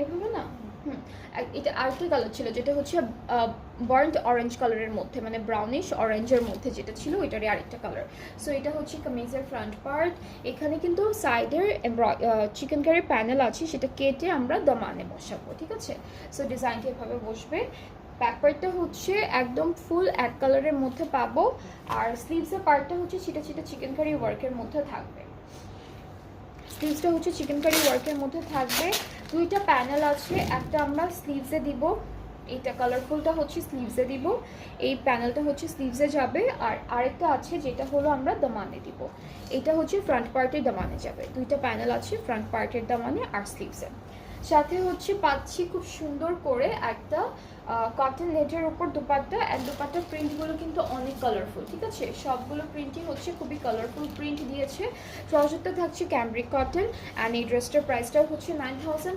এভাবে না? হুম। এটা আরেকটা কালার ছিল যেটা হচ্ছে বার্ন্ট অরেঞ্জ কালারের মধ্যে, মানে ব্রাউনিশ অরেঞ্জের মধ্যে যেটা ছিল ওইটারই আরেকটা কালার। সো এটা হচ্ছে কামিজের ফ্রন্ট পার্ট। এখানে কিন্তু সাইডের চিকেন কারি প্যানেল আছে, সেটা কেটে আমরা দমানে বসাবো, ঠিক আছে? সো ডিজাইনটা এভাবে বসবে। ব্যাক পার্টটা হচ্ছে একদম ফুল এক কালারের মধ্যে পাবো, আর স্লিভসের পার্টটা হচ্ছে ছিটা ছিটা চিকেন কারি ওয়ার্কের মধ্যে থাকবে। স্লিভসটা হচ্ছে চিকেন কারি ওয়ার্কের মধ্যে থাকবে। দুইটা প্যানেল আছে, একটা আমরা স্লিভসে দিব, এইটা কালারফুলটা হচ্ছে স্লিভসে দিব, এই প্যানেলটা হচ্ছে স্লিভসে যাবে, আর আরেকটা আছে যেটা হলো আমরা দামানে দিব, এটা হচ্ছে ফ্রন্ট পার্টের দামানে যাবে। দুইটা প্যানেল আছে ফ্রন্ট পার্টের দামানে আর স্লিভসে। সাথে হচ্ছে পাচ্ছি খুব সুন্দর করে একটা কটন নেটের উপর দুপাট্টা, আর দুপাট্টার প্রিন্টগুলো কিন্তু অনেক কালারফুল, ঠিক আছে? সবগুলো প্রিন্টই হচ্ছে খুবই কালারফুল প্রিন্ট দিয়েছে। ট্রাউজারটা থাকছে ক্যামব্রিক কটন, অ্যান্ড এই ড্রেসটার প্রাইসটাও হচ্ছে 9000।